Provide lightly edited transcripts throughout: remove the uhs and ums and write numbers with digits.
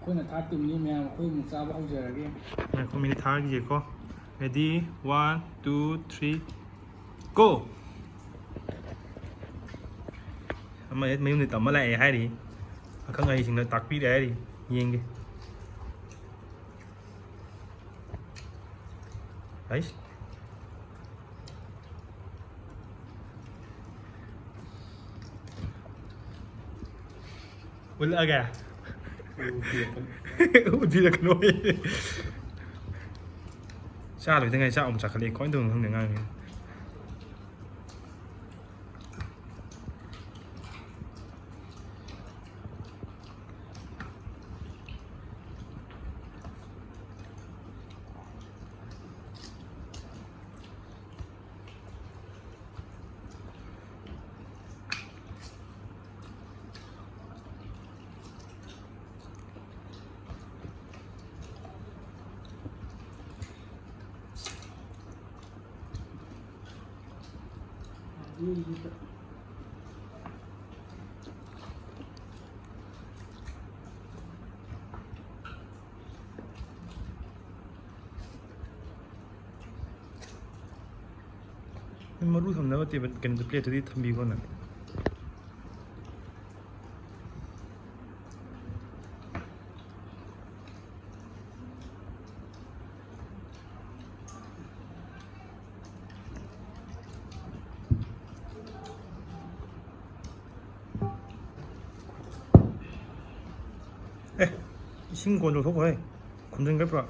ꯑꯩꯈꯣꯏꯅ ꯊꯥꯛꯇꯣꯏꯅꯤ ꯃꯌꯥꯝ ꯑꯩꯈꯣꯏ ꯑꯃꯨꯛ ꯆꯥꯕ ꯍꯧꯖꯔꯒꯦ ꯑꯩꯈꯣꯏ ꯃꯤꯅꯤꯠ ꯊꯥꯔꯒꯤꯒꯦꯀꯣ ꯔꯦꯗꯤ 1 2 3 ꯒꯣ ꯑꯃ ꯍꯦꯛ ꯃꯌꯨꯝꯗ ꯇꯝꯕ ꯂꯥꯛꯑꯦ ꯍꯥꯏꯔꯤ ꯑꯈꯪ ꯑꯍꯩꯁꯤꯡꯅ ꯇꯥꯛꯄꯤꯔꯦ ꯍꯥꯏꯔꯤ ꯌꯦꯡꯒꯦ ꯍꯩꯁ ꯎꯠꯂꯛꯑꯒꯦ ꯎꯠꯄꯤꯔꯛꯀꯅꯣ ꯆꯥ ꯂꯣꯏꯗꯉꯥꯏ ꯆꯥꯛ ꯑꯃꯨꯛ ꯆꯥꯈꯠꯂꯛꯑꯦ ꯀꯃꯥꯏꯅ ꯇꯧꯅꯣ ꯈꯪꯗꯦ ꯉꯥꯡꯉꯦ ꯃꯔꯨ ꯊꯝꯅꯕ ꯇꯦꯕꯜ ꯀꯩꯅꯣꯗ ꯄ꯭ꯂꯦꯠꯇꯨꯗꯤ ꯊꯝꯕꯤꯈꯣꯅ 이신 건조 소고해 건전 갈까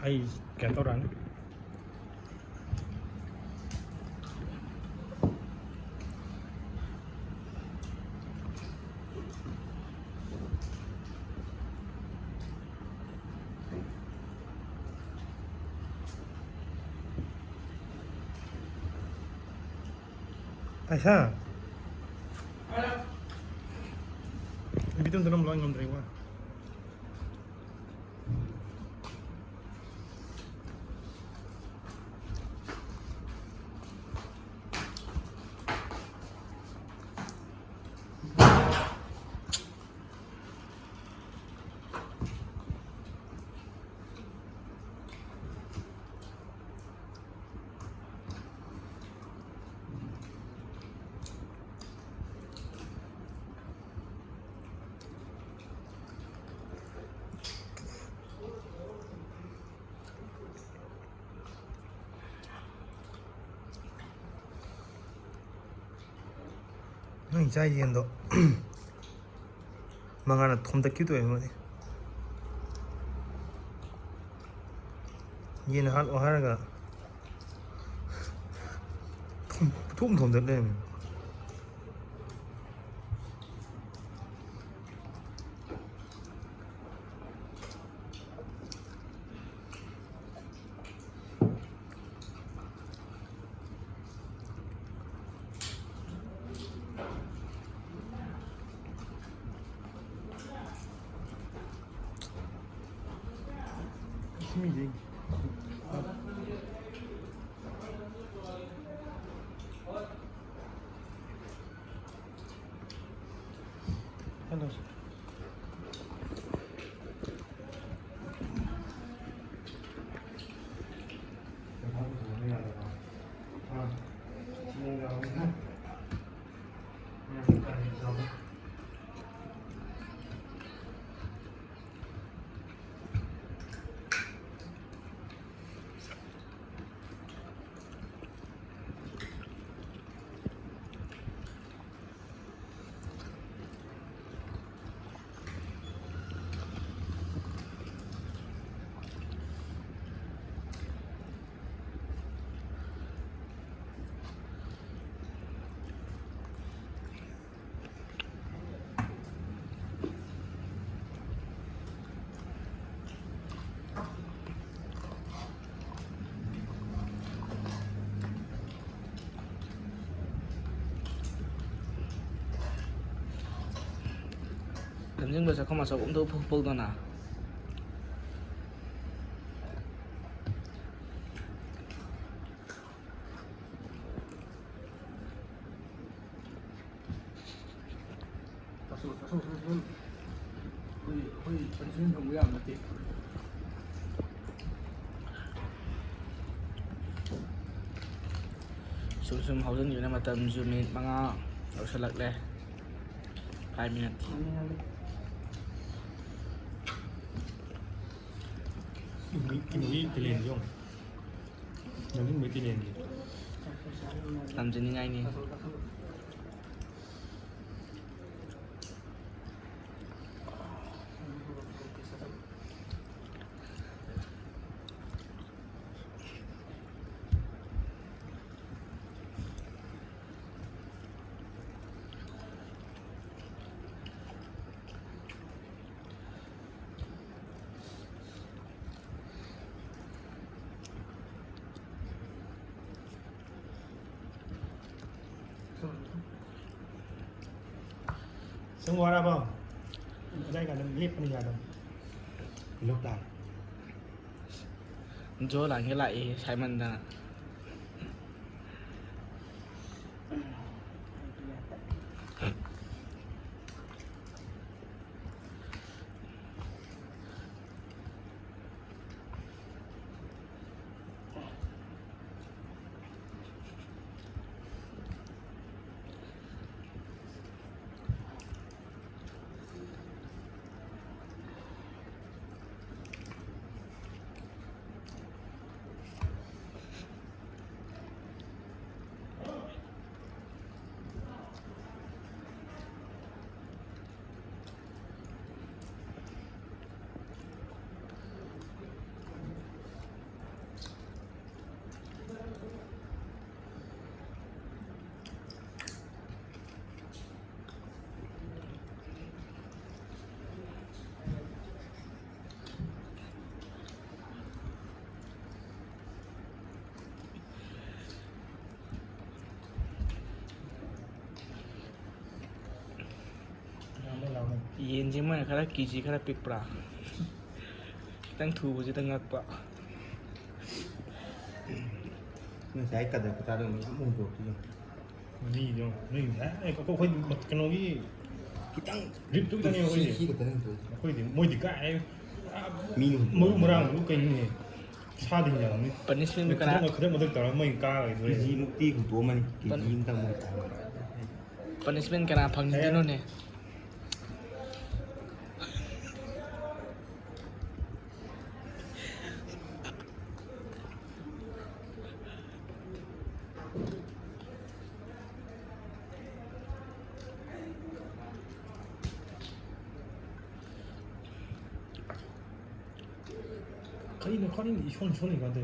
ai kẹt tao rắn tại sao biết tôi không lo anh làm gì quá ꯅꯪ ꯆꯥ ꯌꯦꯟꯗꯣ ꯃꯉꯥꯅ ꯊꯣꯝꯗꯠꯈꯤꯗꯣꯏ ꯑꯩꯉꯣꯟꯗ ꯌꯦꯟ ꯍꯥꯠꯂꯣ ꯍꯥꯏꯔꯒ ꯊꯣꯝꯗꯠ ꯂꯩꯔꯝꯃꯦ 힘이지. 하나. ꯊꯝꯖꯤꯟꯕ ꯆꯠꯈꯣ ꯃꯆꯧ ꯑꯝꯇ ꯐꯨꯛꯄꯧꯗꯅ ꯑꯩꯈꯣꯏ ꯄꯟꯁꯤꯟ ꯐꯪꯕ ꯌꯥꯝ ꯅꯠꯇꯦ ꯁꯨꯝ ꯍꯧꯖꯤꯟꯈꯤꯕꯅ ꯃꯇꯝꯁꯨ ꯃꯤꯅꯤꯠ 5 ꯌꯧꯁꯜꯂꯛꯂꯦ 5 minutes ꯀꯩꯅꯣꯒꯤ ꯇꯦꯂꯦꯟꯁꯦ ꯌꯦꯡꯉꯣ ꯅꯝꯖꯤꯟꯕꯒꯤ ꯇꯦꯂꯦꯟꯁꯦ ꯇꯝꯖꯅꯤꯡꯉꯥꯏꯅꯤ ꯁꯨꯝ ꯋꯥꯔꯕꯣ ꯑꯗꯥꯏ ꯀꯥꯟꯗ ꯂꯦꯞꯄꯅꯤ ꯌꯥꯗꯕ ꯂꯣꯛ ꯇꯥꯔꯦ ꯖꯣ ꯂꯥꯡꯒꯦ ꯂꯥꯛꯏ ꯁꯥꯏꯃꯟꯗꯅ ꯌꯦꯟꯁꯤ ꯃꯣꯏꯅ ꯈꯔ ꯀꯦꯖꯤ ꯈꯔ ꯄꯤꯛꯄ꯭ꯔꯥ ꯈꯤꯇꯪ ꯊꯨꯕꯁꯤꯗ ꯉꯛꯄ ꯉꯁꯥꯏ ꯀꯗꯔ ꯈꯨꯇꯥꯗꯣ ꯃꯌꯥꯝ ꯍꯣꯡꯗꯣꯛꯈꯤ ꯃꯤꯗꯣ ꯅꯣꯏ ꯑꯩꯈꯣꯏ ꯀꯩꯅꯣꯒꯤ ꯈꯤꯇꯪ ꯔꯤꯞꯇꯨ ꯈꯤꯇꯪꯅꯦ ꯑꯩꯈꯣꯏꯗꯤ ꯁꯤ ꯈꯛꯇꯅꯦ ꯍꯣꯡꯗꯣꯛꯏꯁꯦ ꯑꯩꯈꯣꯏꯗꯤ ꯃꯣꯏꯗꯤ ꯀꯥꯏ ꯃꯤꯅ ꯃꯔꯨ ꯃꯔꯥꯡꯗꯨ ꯀꯩꯅꯣꯅꯦ ꯁꯥꯗꯤ ꯌꯥꯝꯅꯤ ꯄꯅꯤꯁꯃꯦꯟꯗꯨ ꯀꯅꯥ ꯈꯗꯛ ꯃꯊꯛ ꯇꯧꯔꯒ ꯃꯣꯏ ꯀꯥꯔꯒ ꯀꯦꯖꯤ ꯃꯨꯛꯇꯤ ꯍꯨꯟꯇꯣꯛꯑꯝꯃꯅꯤ ꯀꯦꯖꯤ ꯑꯃꯇꯪ ꯃꯣꯏ ꯇꯥꯔꯝꯃꯅꯤ ꯄꯅꯤꯁꯃꯦꯟ ꯀꯅꯥ ꯐꯪꯗꯣꯏꯅꯣꯅꯦ ꯀꯔꯤꯅꯣ ꯏꯁꯣꯟ ꯁꯣꯟꯅꯤꯡꯉꯥꯗꯦ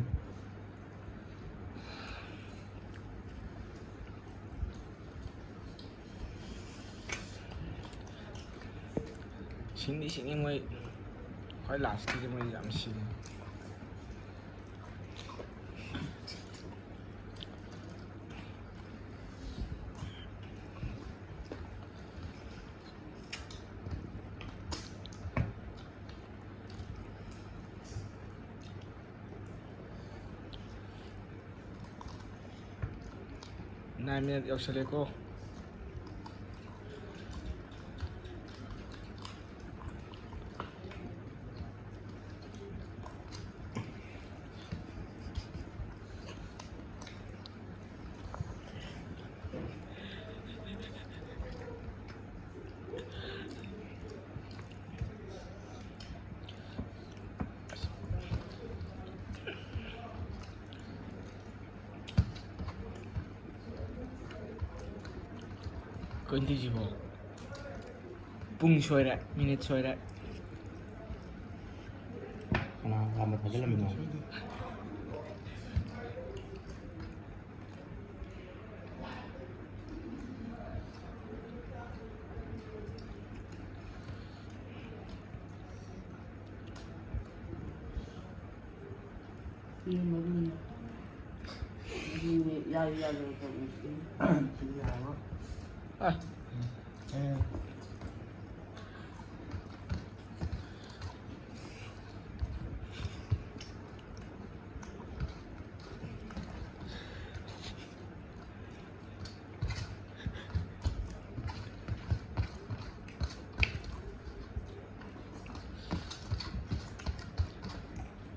ꯁꯤꯡꯗꯤ ꯁꯤꯡꯉꯤ ꯃꯣꯏ ꯈ꯭ꯋꯥꯏ ꯂꯥꯁꯀꯤꯗꯤ ꯃꯣꯏ ꯌꯥꯝ ꯁꯤꯡꯉꯤ Nine minutes yauꯁꯜꯂꯦꯀꯣ ꯀꯣꯏꯟꯇꯤꯁꯤꯕꯣ ꯄꯨꯡ ꯁꯣꯏꯔꯦ ꯃꯤꯅꯤꯠ ꯁꯣꯏꯔꯦ ꯀꯅꯥ ꯍꯥꯟꯅ ꯊꯥꯖꯤꯜꯂꯝꯃꯤꯅꯣ